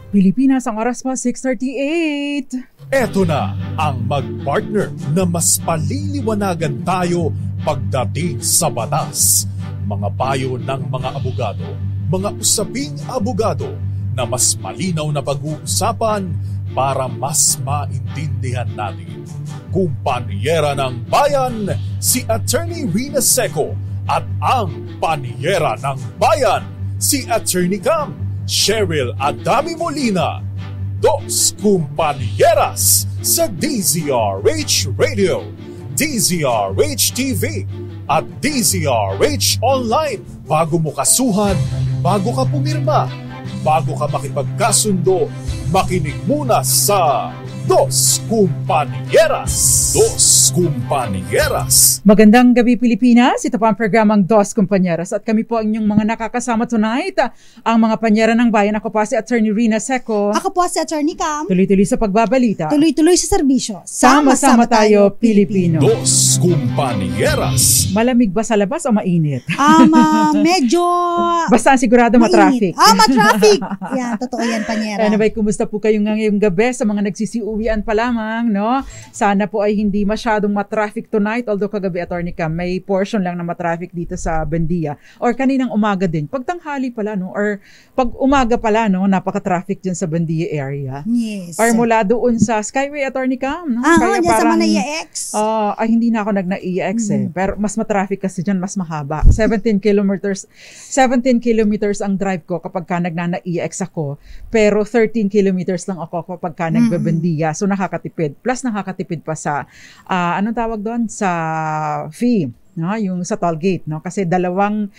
Pilipinas, ang oras pa 6:38. Eto na ang mag-partner na mas paliliwanagan tayo pagdating sa batas. Mga payo ng mga abogado, mga usaping abogado na mas malinaw na pag-uusapan para mas maintindihan natin. Kumpanyera ng Bayan, si Attorney Rina Seco at ang Panyera ng Bayan, si Attorney Cam Cheryl Adami Molina. Dos Kumpanieras sa DZRH Radio, DZRH TV at DZRH Online. Bago mo kasuhan, bago ka pumirma, bago ka makipagkasundo, makinig muna sa Dos Kumpanieras. Dos Kumpanieras. Magandang gabi Pilipinas, ito pa ang programang Dos Kumpanieras at kami po ang inyong mga nakakasama tonight, ang mga panyera ng bayan. Ako pa si Attorney Rina Seco. Ako po si Attorney Cam. Tuloy-tuloy sa pagbabalita. Tuloy-tuloy sa serbisyo. Sama-sama tayo, Pilipino. Dos Kumpanieras. Malamig ba sa labas o mainit? Medyo Basta sigurado ma-traffic. Ma-traffic. Yan, totoo yan, panyera. Anyway, kumusta po kayo ngayong gabi sa mga nagsisiuwian pa lamang, no? Sana po ay hindi masyadong matraffic tonight, although kagabi, Attorney Cam, may portion lang na matraffic dito sa Bendia. Or kaninang umaga din. Pagtanghali pala, no? Or pag umaga pala, no? Napaka-traffic dyan sa Bendia area. Yes. Or mula doon sa Skyway, Attorney Cam, no? Kaya dyan sa Manaya X. Hindi na ako nag-na-EX Pero mas matraffic kasi dyan, mas mahaba. 17 kilometers ang drive ko kapag ka nagna-EX ako. Pero 13 kilometers lang ako kapag ka nagbebendiya. So nakakatipid. Plus nakakatipid pa sa, anong tawag doon? Sa fee. No, yung sa toll gate, no? Kasi dalawang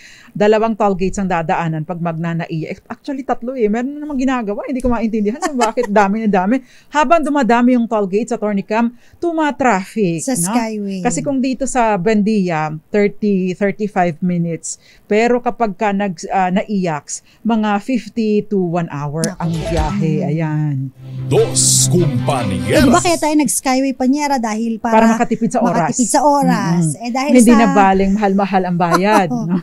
toll gates ang dadaanan pag magnana-EX. Actually, tatlo Meron na namang ginagawa. Hindi ko maintindihan kung bakit dami na dami. Habang dumadami yung toll gates sa Attorney Cam, tuma-traffic. Sa Skyway. Kasi kung dito sa Bendia, 35 minutes. Pero kapag ka na-EX, mga 50 to 1 hour ang biyahe. Ayan. Dos Kumpanieras. Diba kaya tayo nag-Skyway, panyera, dahil para makatipid sa oras. Dahil hindi na baling mahal-mahal ang bayad. No?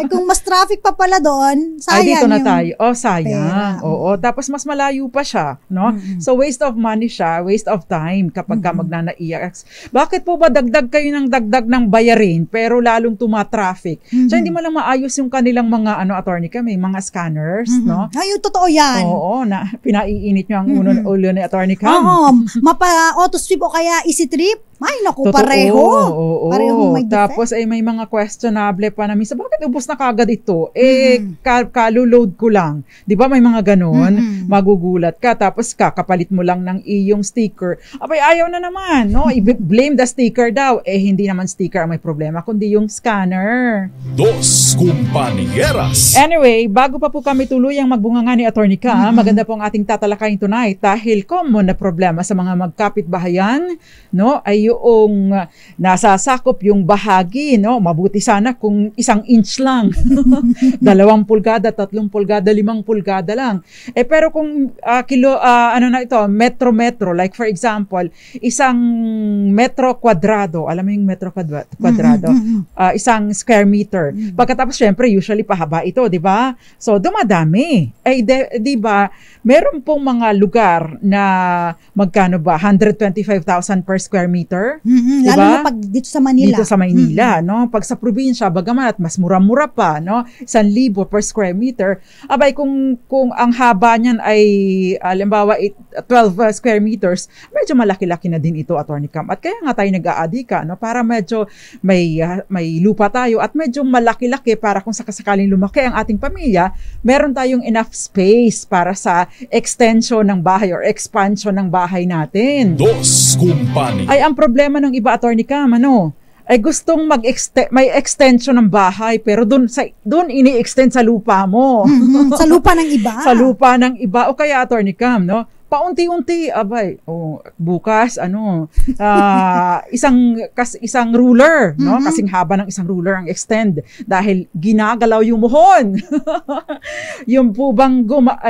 Kung mas traffic pa pala doon, sayang. Ay, dito na tayo. Sayang. Pera. Oo. Tapos mas malayo pa siya. No? So, waste of money siya, waste of time kapag ka magnana-EX. Bakit po ba dagdag kayo ng dagdag ng bayarin, pero lalong tuma-traffic? So, hindi mo lang maayos yung kanilang mga, Attorney Cam, may mga scanners, no? Ay, yung totoo yan. Oo, na pinaiinit nyo ang ulo ni Attorney Cam. Oo, mapa-auto-sweep o kaya easy trip. Ay, naku, totoo, pareho. Oo. Parehong may defect. Tapos ay may mga questionable pa na minsan, bakit ubos na kagad ito? Kaluload ko lang. Di ba may mga ganon? Magugulat ka. Tapos kakapalit mo lang ng iyong sticker. Abay, ayaw na naman. No? I-blame the sticker daw. Hindi naman sticker ang may problema, kundi yung scanner. Dos Kumpanieras. Anyway, bago pa po kami tuluyang magbunganga ni Attorney Cam, maganda po ang ating tatalakayin tonight dahil common na problema sa mga magkapit-bahayan, no, ay yung nasasakop yung bahagi, no? Mabuti sana kung 1 inch lang. 2 pulgada, 3 pulgada, 5 pulgada lang. Pero kung metro, like for example, 1 metro kwadrado, alam mo yung metro kwadrado, 1 square meter. Pagkatapos, syempre, usually pahaba ito, di ba? So, dumadami. Di ba, meron pong mga lugar na magkano ba? 125,000 per square meter. Diba? Lalo na pag dito sa Manila. Dito sa Maynila, no? Pag sa probinsya, bagamat mas mura-mura pa, no? 1,000 per square meter. Abay, kung ang haba niyan ay, halimbawa, 12 square meters, medyo malaki-laki na din ito, Attorney Cam. At kaya nga tayo nag-aadika, no? Para medyo may lupa tayo at medyo malaki-laki para kung sakasakaling lumaki ang ating pamilya, meron tayong enough space para sa extension ng bahay or expansion ng bahay natin. Dos Kumpanieras. Ay, ang problema ng iba, Attorney Cam, ay gustong may extension ng bahay, pero doon ini-extend sa lupa mo. Sa lupa ng iba. Sa lupa ng iba. O kaya, Attorney Cam, no? paunti-unti, bukas, isang ruler, no? Kasing haba ng isang ruler ang extend dahil ginagalaw yung muhon. Yung po bang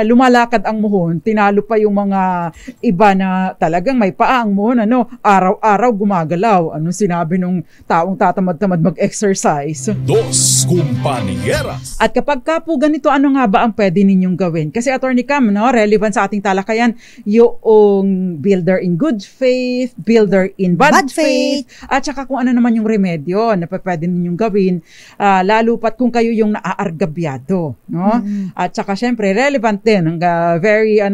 lumalakad ang muhon, tinalo pa yung mga iba na talagang may paa ang muhon, araw-araw gumagalaw. Anong sinabi nung taong tatamad-tamad mag-exercise? Dos Compañeras. At kapag ka po ganito, ano nga ba ang pwede ninyong gawin? Kasi Attorney Cam, relevant sa ating talakayan, yung builder in good faith, builder in bad faith, at saka kung ano naman yung remedyo na pwede ninyong gawin, lalo pat kung kayo yung naaargabyado, no? At saka syempre relevant din ang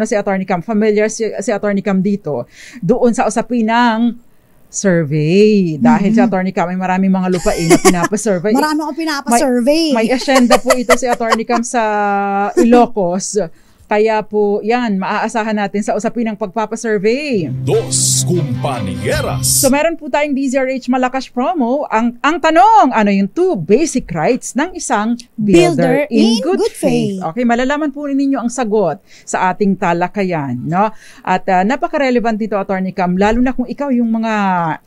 si Attorney Cam, familiar si Attorney Cam dito doon sa usapin ng survey. Dahil si Attorney Cam ay maraming mga lupain na pinapa-survey. Marami akong pinapa-survey. May asyenda po ito si Attorney Cam sa Ilocos. Kaya po, yan, maaasahan natin sa usapin ng pagpapasurvey. Dos Compañeras. So, meron po tayong DZRH Malakas promo. Ang tanong, ano yung 2 basic rights ng isang builder in good faith? Okay, malalaman po ninyo ang sagot sa ating talakayan, no? At napaka-relevant dito, Attorney Cam, lalo na kung ikaw yung mga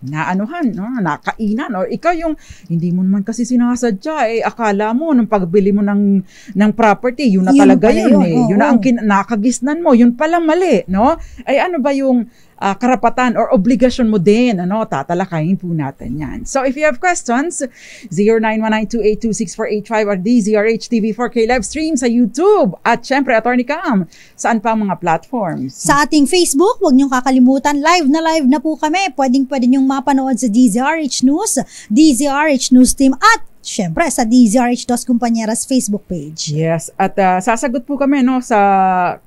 nakainan, or ikaw yung hindi mo naman kasi sinasadya, akala mo nung pagbili mo ng property, yun na talaga yun. Yun na ang nakagisnan mo, yun pala mali, no? Ay ano ba yung karapatan or obligasyon mo din, tatalakayin po natin yan. So if you have questions, 0919282648 or DZRH TV4K live stream sa YouTube. At syempre, Attorney Cam, saan pa ang mga platforms? Sa ating Facebook, huwag niyong kakalimutan, live na po kami. Pwede niyong mapanood sa DZRH News, DZRH News Team, at syempre sa DZRH Dos Compañeras Facebook page. Yes, at sasagot po kami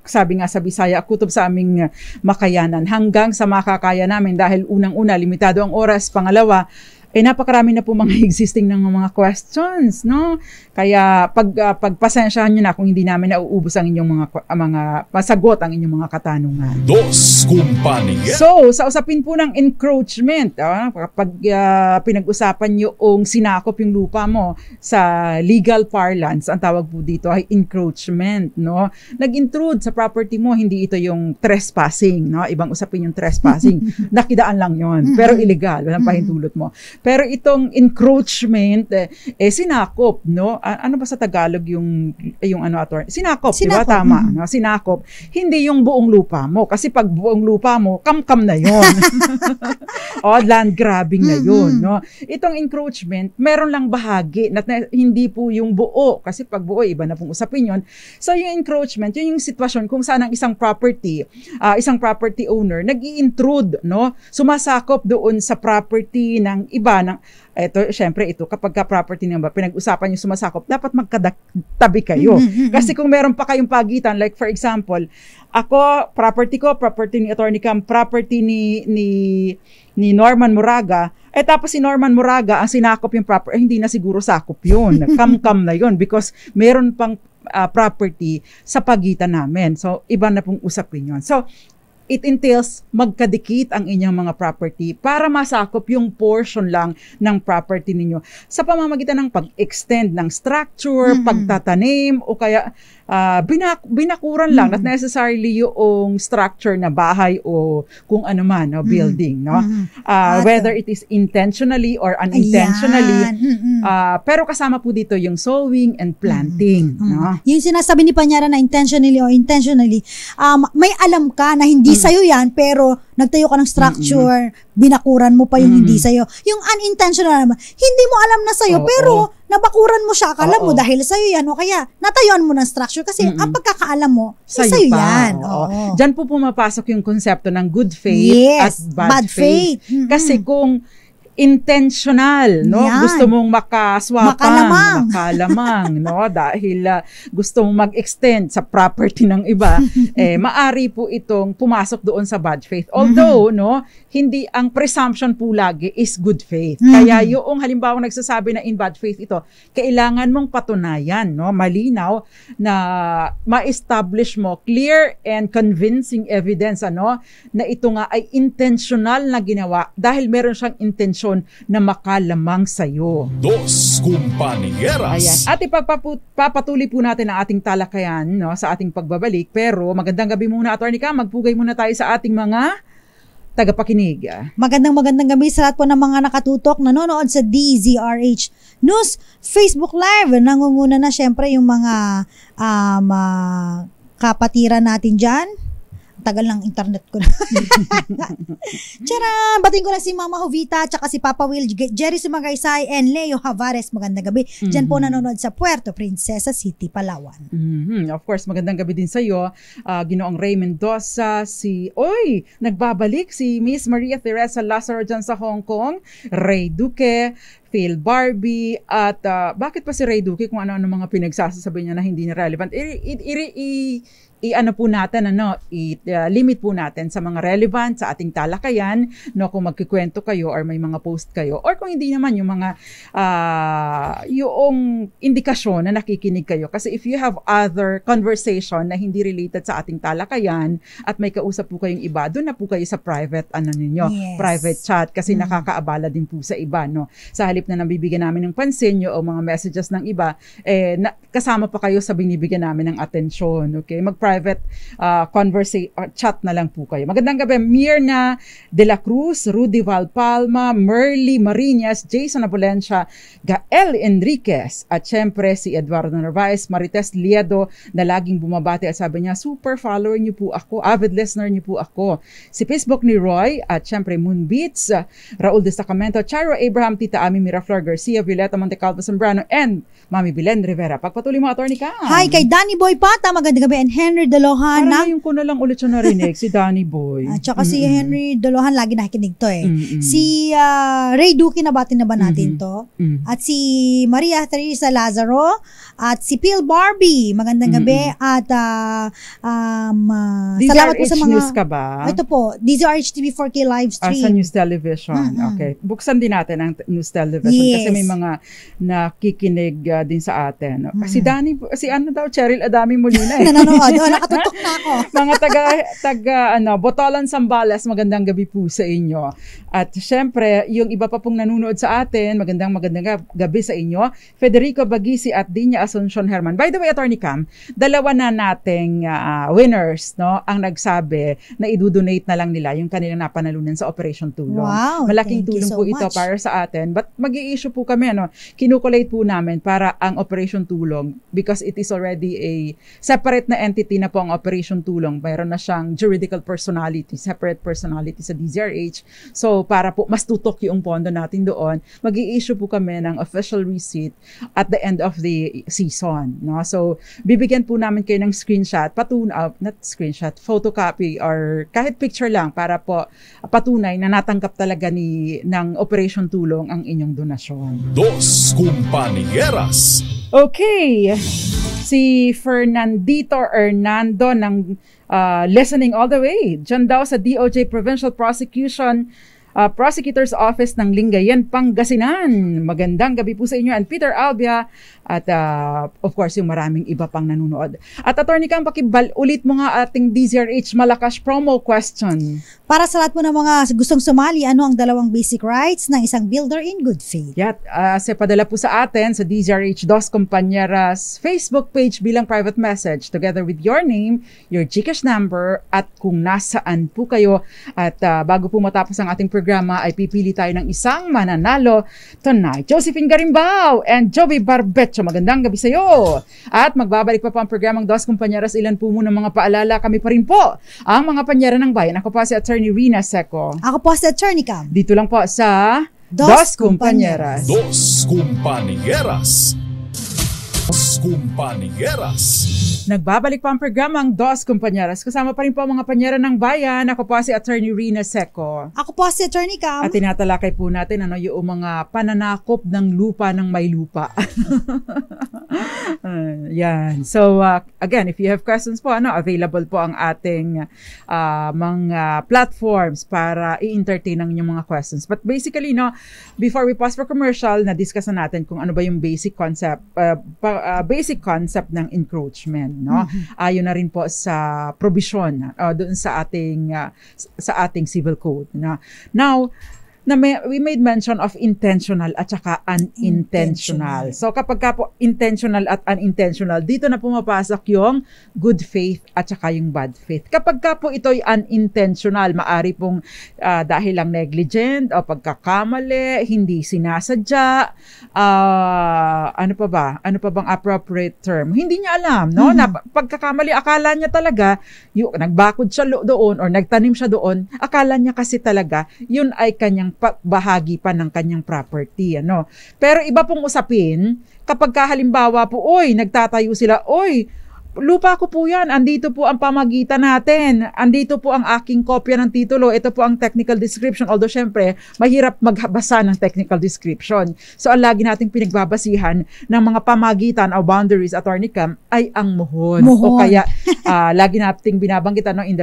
sabi nga sa Bisaya, kutob sa aming makayanan hanggang sa makakaya namin dahil unang-una limitado ang oras, pangalawa napakarami na po mga existing ng mga questions, no? Kaya pagpasensyahan niyo na kung hindi namin nauubos ang inyong mga masagot ang inyong mga katanungan. Dos Compañeras. So, sa usapin po ng encroachment, kapag pinag-usapan niyo sinakop yung lupa mo sa legal parlance, ang tawag po dito ay encroachment, no? Nag-intrude sa property mo, hindi ito yung trespassing, no? Ibang usapin yung trespassing. Nakidaan lang 'yon, pero illegal, walang pahintulot mo. Pero itong encroachment, sinakop, no? Ano ba sa Tagalog yung attorney? Sinakop, di ba? Tama, no? Sinakop. Hindi yung buong lupa mo. Kasi pag buong lupa mo, kam-kam na yun. Land grabbing na yun, no? Itong encroachment, meron lang bahagi na hindi po yung buo. Kasi pag buo, iba na pong usapin yun. So, yung encroachment, yun yung sitwasyon kung saan ang isang property owner, nag-i-intrude, no? Sumasakop doon sa property ng iba, syempre kapag ka-property niyo pinag-usapan yung sumasakop, dapat magkatabi kayo. Kasi kung meron pa kayong pagitan, like for example, property ni Attorney Cam, property ni Norman Moraga, tapos si Norman Moraga ang sinakop yung property, hindi na siguro sakop yun. Kam-kam na yun because meron pang property sa pagitan namin. So, iba na pong usapin yun. So, it entails magkadikit ang inyong mga property para masakop yung portion lang ng property ninyo sa pamamagitan ng pag-extend ng structure, pagtatanim, o kaya binakuran lang, not necessarily yung structure na bahay o kung ano man, building, no? Whether it is intentionally or unintentionally, pero kasama po dito yung sowing and planting, no? Yung sinasabi ni Panyara na intentionally or intentionally, may alam ka na hindi sa'yo yan, pero nagtayo ka ng structure, binakuran mo pa yung hindi sa'yo. Yung unintentional naman, hindi mo alam na sa'yo, pero nabakuran mo siya, akala mo dahil sa'yo yan, o kaya natayuan mo ng structure kasi ang pagkakaalam mo, sa'yo yan. Diyan po pumapasok yung konsepto ng good faith at bad faith. Kasi kung intentional, no? Yan. Gusto mong makalamang, no? Dahil gusto mong mag-extend sa property ng iba, maari po itong pumasok doon sa bad faith. Although, no, hindi ang presumption po lagi is good faith. Kaya yung halimbawa nagsasabi na in bad faith ito, kailangan mong patunayan, no? Malinaw na ma-establish mo clear and convincing evidence, na ito nga ay intentional na ginawa dahil meron siyang intention posisyon na makalamang sa'yo. Dos Compañeras. Ayan. At ipapatuloy po natin ang ating talakayan, no, sa ating pagbabalik. Pero magandang gabi muna, Atty. Cam. Magpugay muna tayo sa ating mga tagapakinig. Magandang gabi sa lahat po ng mga nakatutok, nanonood sa DZRH News Facebook Live. Nangunguna na syempre yung mga kapatiran natin dyan. Tagal ng internet ko na. Tiyara! Batiin ko lang si Mama Jovita, tsaka si Papa Will, Jerry Sumagaysay, and Leo Javares. Magandang gabi. Diyan po nanonood sa Puerto Princesa City, Palawan. Of course, magandang gabi din sa iyo. Ginoong Ray Mendoza, nagbabalik si Miss Maria Teresa Lazaro dyan sa Hong Kong, Ray Duque, Phil Barbie, at bakit pa si Ray Duque kung ano-ano mga pinagsasasabi niya na hindi na relevant. Limit po natin sa mga relevant sa ating talakayan, no, kung magkikwento kayo or may mga post kayo, or kung hindi naman yung mga yung indikasyon na nakikinig kayo. Kasi if you have other conversation na hindi related sa ating talakayan at may kausap po kayong iba, doon na po kayo sa private private chat, kasi nakakaabala din po sa iba, no. Sa halip na nabibigyan namin ng pansin o mga messages ng iba, kasama pa kayo sa binibigyan namin ng atensyon, okay? Mag-private chat na lang po kayo. Magandang gabi, Mirna De La Cruz, Rudy Valpalma, Merly Marinas, Jason Abolencia, Gael Enriquez, at syempre si Eduardo Narvaez, Marites Liedo, na laging bumabati at sabi niya, super follower niyo po ako, avid listener niyo po ako. Si Facebook ni Roy, at syempre Moonbeats, Raul de Sacramento, Charo Abraham, Tita Ami Miraflor Garcia, Violeta Montecalvo Zambrano, and Mami Belen Rivera. Pagpatuloy mo, Atty. Cam. Hi, kay Danny Boy Pata, magandang gabi, and Henry Dalohan. Parang ngayon ko na lang ulit siya narinig, si Danny Boy. At saka si Henry Dalohan, lagi nakikinig to eh. Si Ray Duque, nabatin na ba natin to? At si Maria Teresa Lazaro, at si Phil Barbie, magandang gabi. At salamat po sa mga... News ka ba? Ito po, DZRH TV 4K live stream. Sa News Television. Okay. Buksan din natin ang News Television, kasi may mga nakikinig din sa atin. Si Danny, Cheryl Adami Molina eh. Nanonood. Nakatutok na ako. Mga Botolan Sambales, magandang gabi po sa inyo. At syempre, yung iba pa pong nanonood sa atin, magandang gabi sa inyo. Federico Bagisi at Dinya Asuncion Herman. By the way, Atty. Cam, dalawa na nating winners, no, ang nagsabi na idudonate na lang nila yung kanilang napanalunan sa Operation Tulong. Wow, malaking tulong po ito para sa atin. But mag-i-issue po kami, kinukulate po namin para ang Operation Tulong, because it is already a separate na entity na po ang Operation Tulong. Mayroon na siyang juridical personality, separate personality sa DZRH. So, para po mas tutok yung pondo natin doon, mag-i-issue po kami ng official receipt at the end of the season. No? So, bibigyan po namin kayo ng screenshot, photocopy, or kahit picture lang para po patunay na natanggap talaga ng Operation Tulong ang inyong donasyon. Dos Compañeras. Okay, si Fernandito Hernando ng listening all the way. Diyan daw sa DOJ Provincial Prosecutor's Office ng Lingayen, Pangasinan. Magandang gabi po sa inyo. And Peter Albia, at of course yung maraming iba pang nanonood. At Atty. Cam, ulit mo nga ating DZRH Malakas promo question. Para sa lahat po ng mga gustong sumali, ano ang 2 basic rights ng isang builder in good faith? Padala po sa atin sa DZRH Dos Compañeras Facebook page bilang private message together with your name, your GCash number, at kung nasaan po kayo. At bago po matapos ang ating programa ay pipili tayo ng isang mananalo tonight. Josephine Garimbao and Joey Barbecho, magandang gabi sa iyo. At magbabalik pa ang programang Dos Compañeras. Ilan po muna mga paalala, kami pa rin po ang mga panyera ng bayan. Ako pa si Attorney Rina Seco. Ako po si Attorney Cam. Dito lang po sa Dos Compañeras. Dos Compañeras. Dos Compañeras. Nagbabalik pa ang programang Dos Compañeras. Kasama pa rin po ang mga panyera ng bayan. Ako po si Attorney Rina Seco. Ako po si Attorney Cam. At tinatalakay po natin yung mga pananakop ng lupa ng may lupa. Yan. So, again, if you have questions po, available po ang ating mga platforms para i-entertain ang inyong mga questions. But basically, before we pause for commercial, na-discuss na natin kung ano ba yung basic concept ng encroachment. Ayon na rin po sa provision doon sa ating civil code. Now, we made mention of intentional at saka unintentional. So kapag ka po intentional at unintentional, dito na pumapasok yung good faith at saka yung bad faith. Kapag ka po ito'y unintentional, maari pong dahil lang negligent o pagkakamali, hindi sinasadya, ano pa ba? Ano pa bang appropriate term? Hindi niya alam, no? Na pagkakamali, akala niya talaga, nagbakod siya doon or nagtanim siya doon, akala niya kasi talaga, yun ay kanyang bahagi pa ng kanyang property, ano. Pero iba pong usapin, kapag halimbawa po, nagtatayo sila, lupa ko po yan, andito po ang pamagitan natin, andito po ang aking kopya ng titulo, ito po ang technical description, although syempre, mahirap magbasa ng technical description. So, ang lagi nating pinagbabasihan ng mga pamagitan o boundaries, Attorney Cam, ay ang muhon. O kaya, lagi nating binabanggitan in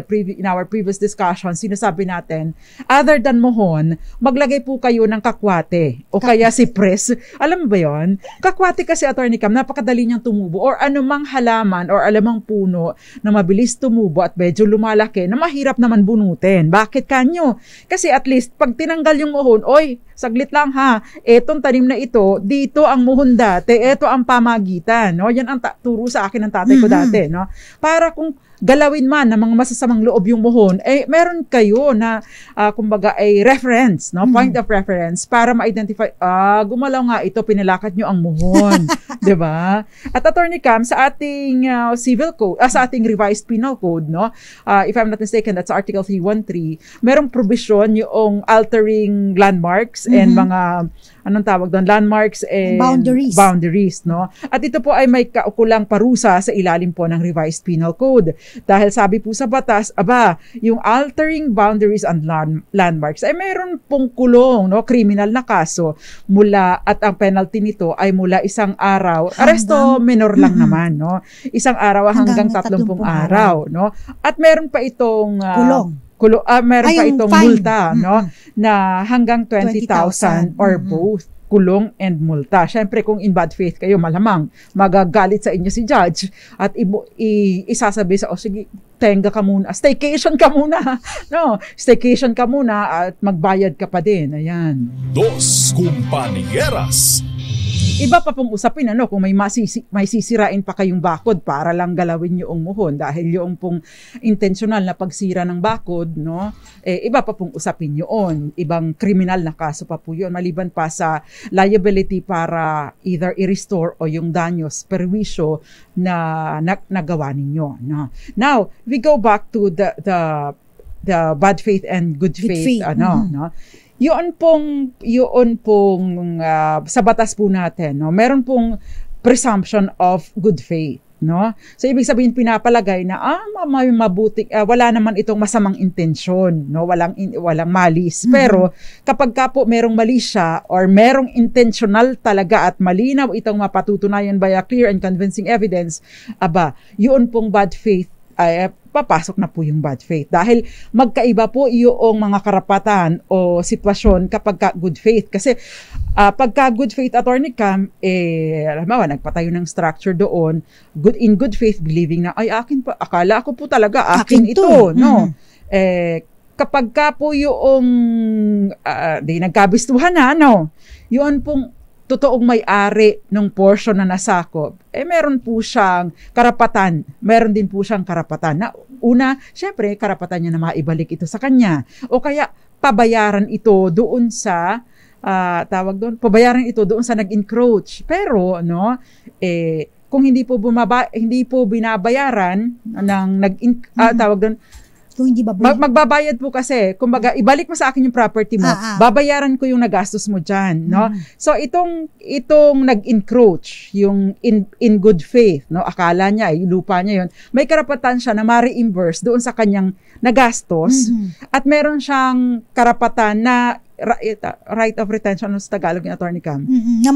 our previous discussion, sinasabi natin, other than muhon, maglagay po kayo ng kakwate, o kaya sipres. Alam mo ba yun? Kakwate kasi, Attorney Cam, napakadali niyang tumubo, or anumang halaman, or alamang puno na mabilis tumubo at medyo lumalaki na mahirap naman bunutin. Bakit kanyo? Kasi at least pag tinanggal yung muhon, saglit lang ha, etong tanim na ito, dito ang muhon dati, eto ang pamagitan. No? Yan ang turo sa akin ng tatay ko dati. No? Para kung galawin man ng mga masasamang loob yung muhon, meron kayo na, kumbaga, ay reference, no? Point of reference para ma-identify, gumalaw nga ito, pinalakad nyo ang muhon. Diba? At Attorney Cam, sa ating civil code, sa ating revised penal code, no? If I'm not mistaken, that's Article 313, merong provision yung altering landmarks and mga, anong tawag doon, landmarks and boundaries, no? At ito po ay may kaukulang parusa sa ilalim po ng revised penal code. Dahil sabi po sa batas, yung altering boundaries and landmarks ay mayroon pong kulong, no, criminal na kaso mula, at ang penalty nito ay mula 1 araw, aresto minor lang naman, no? 1 araw hanggang 30 araw, no? At meron pa itong meron pa itong multa, no, na hanggang 20,000 or both. Kulong and multa. Siyempre, kung in bad faith kayo, malamang magagalit sa inyo si judge at isasabi sa, sige, tenga ka muna, staycation ka muna. No, staycation ka muna at magbayad ka pa din. Ayan. Dos Compañeras. Iba pa pong usapin, ano, kung may sisirain pa kayong bakod para lang galawin yung muhon dahil yung pong intentional na pagsira ng bakod, no, iba pa pong usapin yun. Ibang kriminal na kaso pa po yun, maliban pa sa liability para either i-restore o yung danyos, perwisyo na nagawa ninyo. No? Now, we go back to the bad faith and good faith. No? Yun pong sa batas po natin, no, meron pong presumption of good faith, no? So ibig sabihin pinapalagay na may mabuti, wala naman itong masamang intensyon, no? Walang malis. Pero kapag ka po merong mali siya or merong intentional talaga at malinaw itong mapatutunayan by a clear and convincing evidence, yun pong bad faith ay papasok na po yung bad faith. Dahil magkaiba po yung mga karapatan o sitwasyon kapag good faith. Kasi pagka good faith, Attorney Cam, nagpatayo ng structure doon, in good faith, believing na, akin pa, akala ko po talaga, akin ito. No? Kapag ka po yung nagkabistuhan na, no? Yun pong totoong may-ari ng portion na nasakop, meron po siyang karapatan. Meron din po siyang karapatan. Na una, syempre, karapatan niya na maibalik ito sa kanya. O kaya, pabayaran ito doon sa, pabayaran ito doon sa nag-encroach. Pero, no, kung hindi po binabayaran ng kung hindi magbabayad po kasi, kumbaga, ibalik mo sa akin yung property mo, babayaran ko yung nagastos mo dyan, no? So, itong nag-encroach, yung in good faith, no? Akala niya, yung lupa niya yun, may karapatan siya na ma-reimburse doon sa kanyang nagastos, at meron siyang karapatan na right of retention sa Tagalog yung Attorney Cam. Na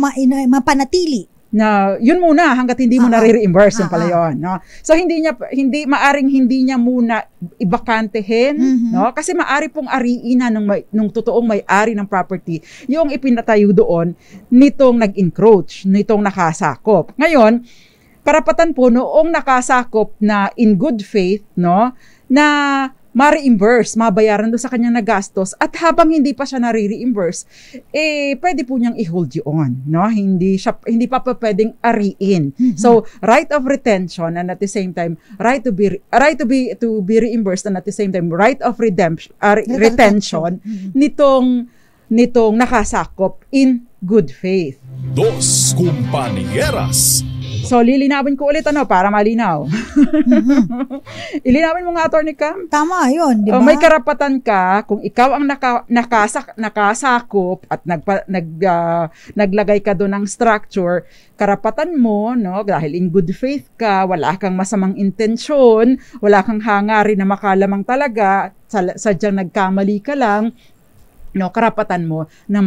mapanatili. Na yun muna hangga't hindi mo na-reimburse yung pala yun, no? So maaring hindi niya muna ibakantehin, no? Kasi maari pong ariin na nung totoong may-ari ng property yung ipinatayo doon nitong nag-encroach, nitong nakasakop. Ngayon, karapatan po noong nakasakop na in good faith, no, na ma-reimburse, mabayaran doon sa kanyang nagastos, at habang hindi pa siya nare-reimburse, pwede po niyang i-hold yun, no? Hindi pa pwedeng ariin. So, right of retention, and at the same time, right to be reimbursed, and at the same time, right of retention nitong nakasakop in good faith. Dos Compañeras. So, lilinawin ko ulit para malinaw. Ilinawin mo nga, Atty. Cam. Tama yun, di ba? May karapatan ka kung ikaw ang nakasakop at naglagay ka doon ng structure, karapatan mo, no, dahil in good faith ka, wala kang masamang intensyon, wala kang hangarin na makalamang talaga, sadyang nagkamali ka lang, no, karapatan mo na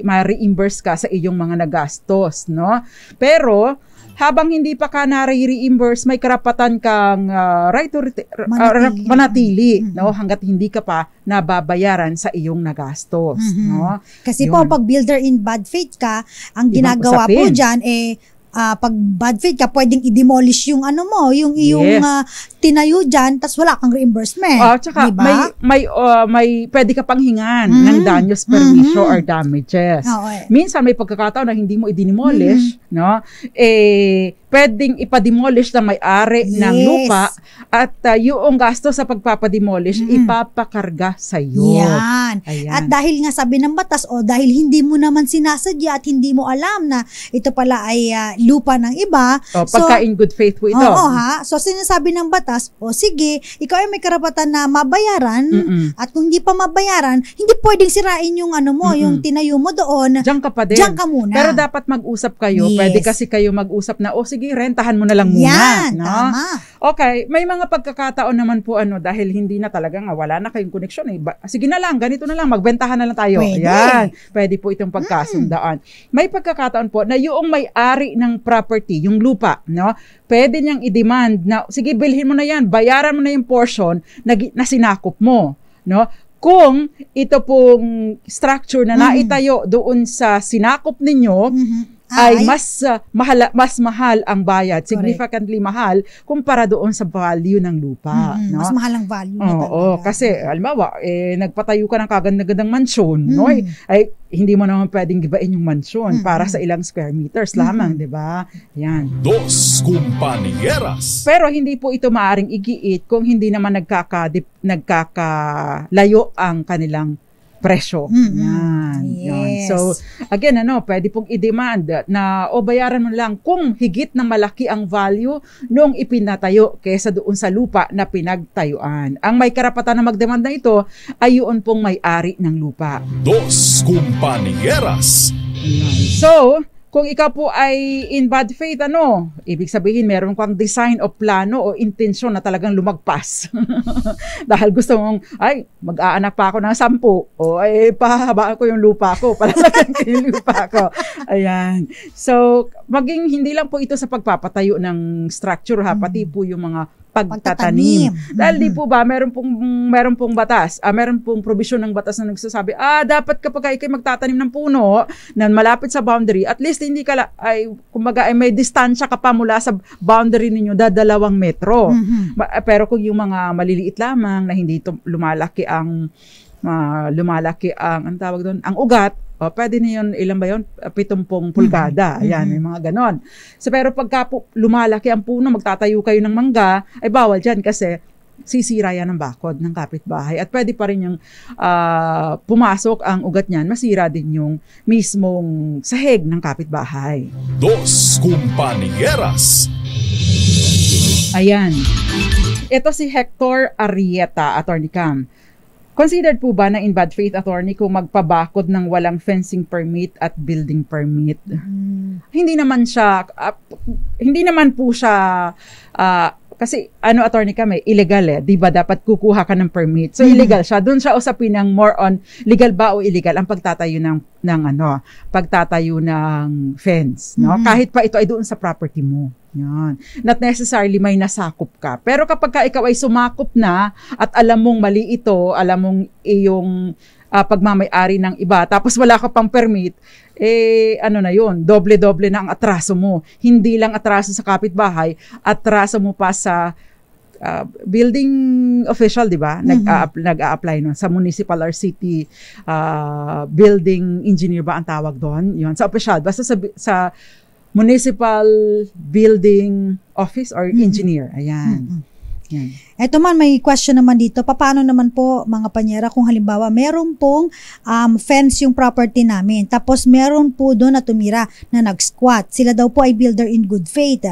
ma-reimburse ka sa iyong mga nagastos, no? Pero habang hindi pa ka na-reimburse, may karapatan kang right to manatili, no, hangga't hindi ka pa nababayaran sa iyong nagastos, no? Kasi po pag builder in bad faith ka, ang ginagawa po diyan pag bad faith ka, pwedeng i-demolish yung yung iyong tinayo dyan, tas wala kang reimbursement. Tsaka diba? may pwede ka pang hingan ng danyos, perwisyo, or damages. Minsan may pagkakataon na hindi mo i-demolish, no? Pwedeng ipa-demolish ng may-ari ng lupa, at yung gasto sa pagpapademolish ipapakarga sa iyo. Yan. At dahil nga sabi ng batas, dahil hindi mo naman sinasadya at hindi mo alam na ito pala ay lupa ng iba. Pagka in good faith po ito. So sinasabi ng batas, sige, ikaw ay may karapatan na mabayaran, at kung hindi pa mabayaran, hindi pwedeng sirain yung yung tinayo mo doon. Diyan ka pa din. Diyan ka muna. Pero dapat mag-usap kayo. Pwede kasi kayo mag-usap na, sige, rentahan mo na lang muna. Yan, no? tama. Okay, may mga pagkakataon naman po dahil hindi na talaga wala na kayong koneksyon. Sige na lang, ganito na lang, magbentahan na lang tayo. Pwede. Ayan, pwede po itong pagkasundaan. May pagkakataon po na yung may-ari ng property, yung lupa, no, pwede niyang i-demand na, sige, bilhin mo na yan, bayaran mo na yung portion na sinakop mo, no? Kung ito pong structure na naitayo doon sa sinakop ninyo, ay mas mahal ang bayad, significantly mahal kumpara doon sa value ng lupa, no? Mas mahal ang value kasi halimbawa nagpatayo ka ng kaganda-gandang mansyon, no? Ay hindi mo naman pwedeng gibain yung mansyon para sa ilang square meters lamang, 'di ba? Yan. Dos Compañeras. Pero hindi po ito maaring igiit kung hindi naman nagkakalayo ang kanilang presyo. Yan. So, again, pwede pong i-demand na bayaran mo lang kung higit na malaki ang value nung ipinatayo kaysa doon sa lupa na pinagtayuan. Ang may karapatan na mag-demand na ito ay yun pong may-ari ng lupa. Dos Compañeras. So, kung ikaw po ay in bad faith, ibig sabihin meron kang design o plano o intensyon na talagang lumagpas. Dahil gusto mong, mag-aanak pa ako ng 10, pahabaan ko yung lupa ko, palalagan ko yung lupa ko. Ayan. So, maging hindi lang po ito sa pagpapatayo ng structure, pati po yung mga pagtatanim. Dahil di po ba, meron pong batas, meron pong provision ng batas na nagsasabi, dapat kapag kayo magtatanim ng puno na malapit sa boundary, at least hindi ka, kumbaga, may distansya ka pa mula sa boundary ninyo, 2 metro. Pero kung yung mga maliliit lamang na hindi lumalaki ang ang tawag doon, ang ugat, pwede na yun, ilan ba yun? 70 pulgada. Ayan, may mga ganon. So, pero pagka lumalaki ang puno, magtatayo kayo ng mangga, ay bawal dyan kasi sisira yan ng bakod ng kapitbahay. At pwede pa rin yung pumasok ang ugat niyan, masira din yung mismong sahig ng kapitbahay. Dos Compañeras. Ayan. Ito si Hector Arrieta, Atty. Cam. Considered po ba na in bad faith, attorney, kung magpabakod ng walang fencing permit at building permit? Hindi naman po siya, kasi attorney kami, illegal di ba dapat kukuha ka ng permit? So illegal siya. Doon siya usapin ng more on legal ba o illegal ang pagtatayo pagtatayo ng fence, no? Kahit pa ito ay doon sa property mo. Yan. Not necessarily may nasakop ka. Pero kapag ikaw ay sumakop na at alam mong mali ito, alam mong iyong pagmamay-ari ng iba, tapos wala ka pang permit, na yun, doble-doble na ang atraso mo. Hindi lang atraso sa kapitbahay, atraso mo pa sa building official, di ba? Nag-a-apply nun sa municipal or city building engineer ba ang tawag doon? Yun, sa official. Basta sa municipal building office or engineer. Ayan. Yan. Eto man, may question naman dito. Paano naman po, mga panyera, kung halimbawa meron pong fence yung property namin, tapos meron po doon na tumira na nag-squat. Sila daw po ay builder in good faith.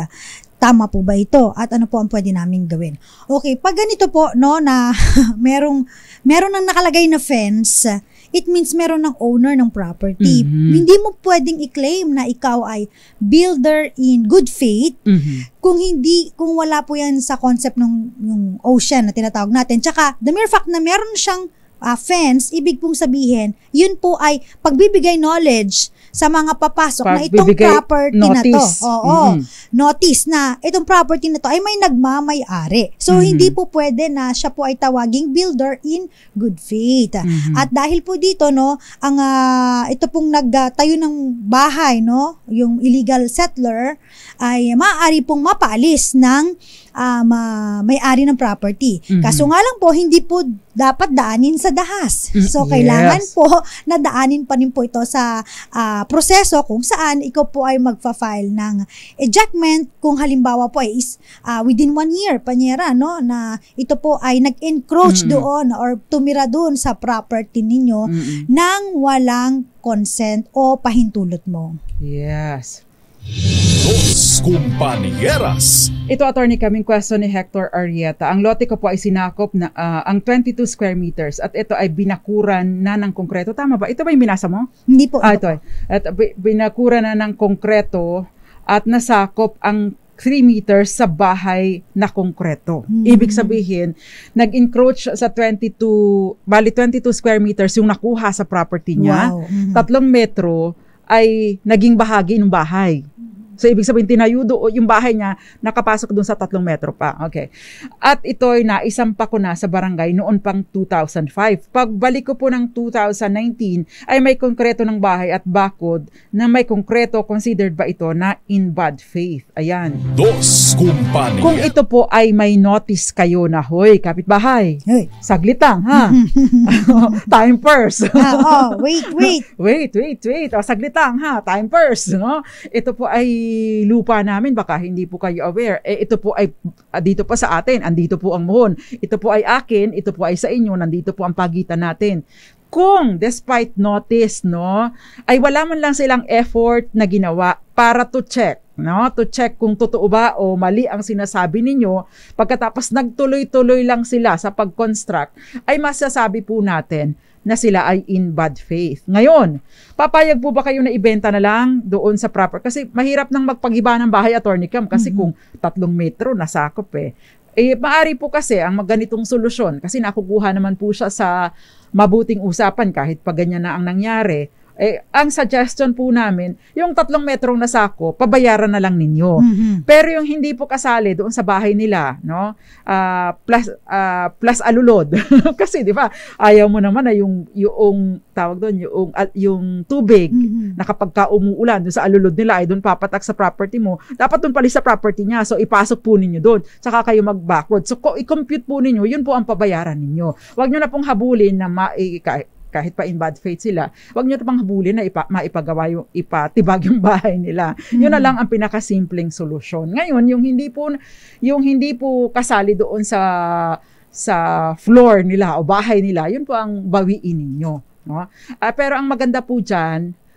Tama po ba ito? At ano po ang pwede namin gawin? Okay, pag ganito po, no, na meron nang nakalagay na fence, it means meron ng owner ng property. Hindi mo pwedeng i-claim na ikaw ay builder in good faith kung wala po yan sa concept ng yung ocean na tinatawag natin. Tsaka, the mere fact na meron siyang fence, ibig pong sabihin, yun po ay pagbibigay knowledge sa mga papasok na itong property notice. na to. Oo. Notice na itong property na to ay may nagmamay-ari. So, hindi po pwede na siya po ay tawaging builder in good faith. At dahil po dito, no, ang ito pong nagtayo ng bahay, no, yung illegal settler, ay maaari pong mapaalis ng may-ari ng property. Kaso nga lang po, hindi po dapat daanin sa dahas. So, kailangan po na daanin pa rin po ito sa proseso kung saan ikaw po ay magfa-file ng ejectment kung halimbawa po ay within 1 year, panyera, no, na ito po ay nag-encroach doon or tumira doon sa property ninyo nang walang consent o pahintulot mo. Yes. Dos Compañeras. Ito, attorney, kaming question ni Hector Arrieta. Ang lote ko po ay sinakop na ang 22 square meters at ito ay binakuran na ng konkreto. Tama ba? Ito ba yung binasa mo? Hindi po. Ito ay. At binakuran na ng konkreto at nasakop ang 3 meters sa bahay na konkreto. Ibig sabihin, nag-encroach sa 22 square meters yung nakuha sa property niya. Wow. 3 metro ay naging bahagi ng bahay. So, ibig sabihin, tinayo doon, yung bahay niya, nakapasok doon sa 3 metro pa. Okay. At ito ay naisampa ko na sa barangay noon pang 2005. Pagbalik ko po ng 2019, ay may konkreto ng bahay at bakod na may konkreto, considered ba ito na in bad faith? Ayan. Dos Compañeras. Kung ito po ay may notice kayo na, hoy, kapitbahay, Hey. saglit lang, ha? Time first. Wait. Wait. O, saglit lang, ha? Time first. No? Ito po ay lupa namin, baka hindi po kayo aware. Ito po ay dito pa sa atin, andito po ang muhon. Ito po ay akin, ito po ay sa inyo, nandito po ang pagitan natin. Kung despite notice, no, ay wala man lang silang effort na ginawa para to check, no, to check kung totoo ba o mali ang sinasabi ninyo, pagkatapos nagtuloy-tuloy lang sila sa pag-construct, ay masasabi po natin na sila ay in bad faith. Ngayon, papayag po ba kayo na ibenta na lang doon sa proper? Kasi mahirap nang magpag-iba ng bahay, Attorney Cam, kasi kung 3 metro nasakop maari po kasi ang ganitong solusyon, kasi nakukuha naman po siya sa mabuting usapan kahit pa ganyan na ang nangyari. Ang suggestion po namin, yung 3 metrong nasako, pabayaran na lang ninyo. Pero yung hindi po kasali doon sa bahay nila, no? Plus alulod. Kasi 'di ba? Ayaw mo naman na yung tawag doon, yung tubig na kapag ka umuulan doon sa alulod nila ay doon papatak sa property mo. Dapat doon pala sa property niya. So ipasok po ninyo doon. Saka kayo mag-backward. So i-compute po ninyo, yun po ang pabayaran ninyo. Huwag niyo na pong habulin na kahit pa in bad faith sila, wag niyo pang habulin na maipagawa ipatibag yung bahay nila. Yun na lang ang pinakasimpleng solusyon. Ngayon, yung hindi po kasali doon sa floor nila o bahay nila, yun po ang bawiin ninyo, no? Pero ang maganda po diyan,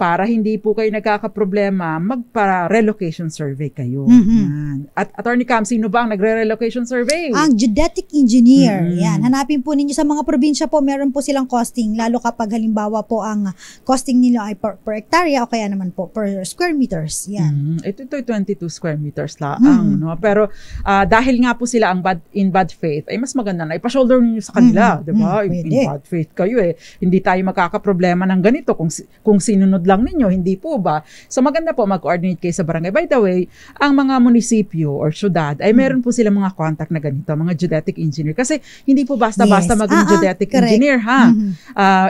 para hindi po kayo nagkakaproblema, magpa-relocation survey kayo. Yan. At Attorney Cam, sino ba ang nagre-relocation survey? Ang geodetic engineer. Yan. Hanapin po ninyo sa mga probinsya po, meron po silang costing, lalo kapag halimbawa po ang costing nila ay per hektarya o kaya naman po per square meters. Yan. Ito 22 square meters lang. No? Pero dahil nga po sila ang in bad faith, ay mas maganda na ipa-shoulder niyo sa kanila. Diba? In bad faith kayo Hindi tayo magkakaproblema ng ganito kung sinunod lang ninyo, hindi po ba? So maganda po mag-coordinate kayo sa barangay. By the way, ang mga munisipyo or syudad ay meron po silang mga contact na ganito, mga geodetic engineer. Kasi hindi po basta-basta maging geodetic engineer, ha?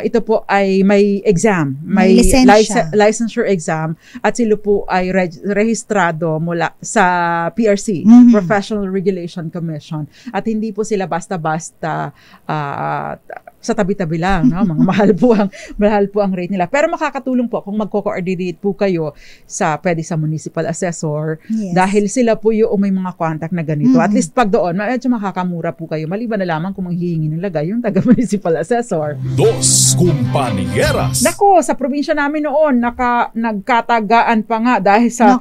Ito po ay may exam, may licensure exam, at sila po ay rehistrado mula sa PRC, Professional Regulation Commission. At hindi po sila basta-basta sa tabi-tabi lang, no? Mga mahal po ang rate nila. Pero makakatulong po kung magko-coordinate po kayo pwede sa municipal assessor, dahil sila po yung may mga contact na ganito. At least pag doon, medyo makakamura po kayo. Maliban na lamang kung manghihingi ng lagay yung taga-municipal assessor. Dos Compañeras. Nako, sa probinsya namin noon, nagkatagaan pa nga dahil sa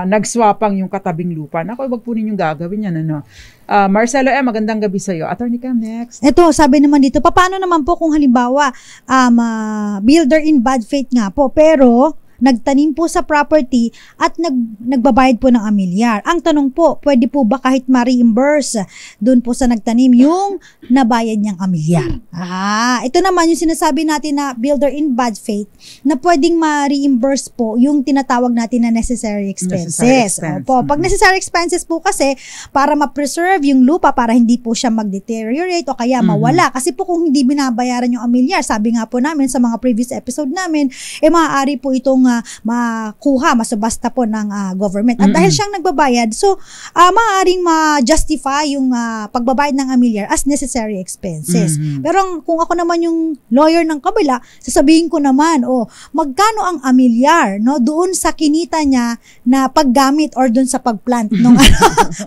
nagswapang yung katabing lupa. Nako, wag po ninyong gagawin yan, ano? Marcelo magandang gabi sa'yo. Attorney Cam, next. Ito, sabi naman dito, paano naman po kung halimbawa, builder in bad faith nga po, pero nagtanim po sa property at nagbabayad po ng amilyar. Ang tanong po, pwede po ba kahit ma-reimburse doon po sa nagtanim yung nabayad niyang amilyar? Ito naman yung sinasabi natin na builder in bad faith na pwedeng ma-reimburse po yung tinatawag natin na necessary expenses. Opo, pag necessary expenses po kasi para ma-preserve yung lupa, para hindi po siya mag-deteriorate o kaya mawala. Kasi po kung hindi binabayaran yung amilyar, sabi nga po namin sa mga previous episode namin, maaari po itong masubasta po ng government. At dahil siyang nagbabayad, so maaaring ma-justify yung pagbabayad ng amilyar as necessary expenses. Pero kung ako naman yung lawyer ng kabila, sasabihin ko naman, magkano ang amilyar, no, doon sa kinita niya na paggamit or doon sa pagplant nung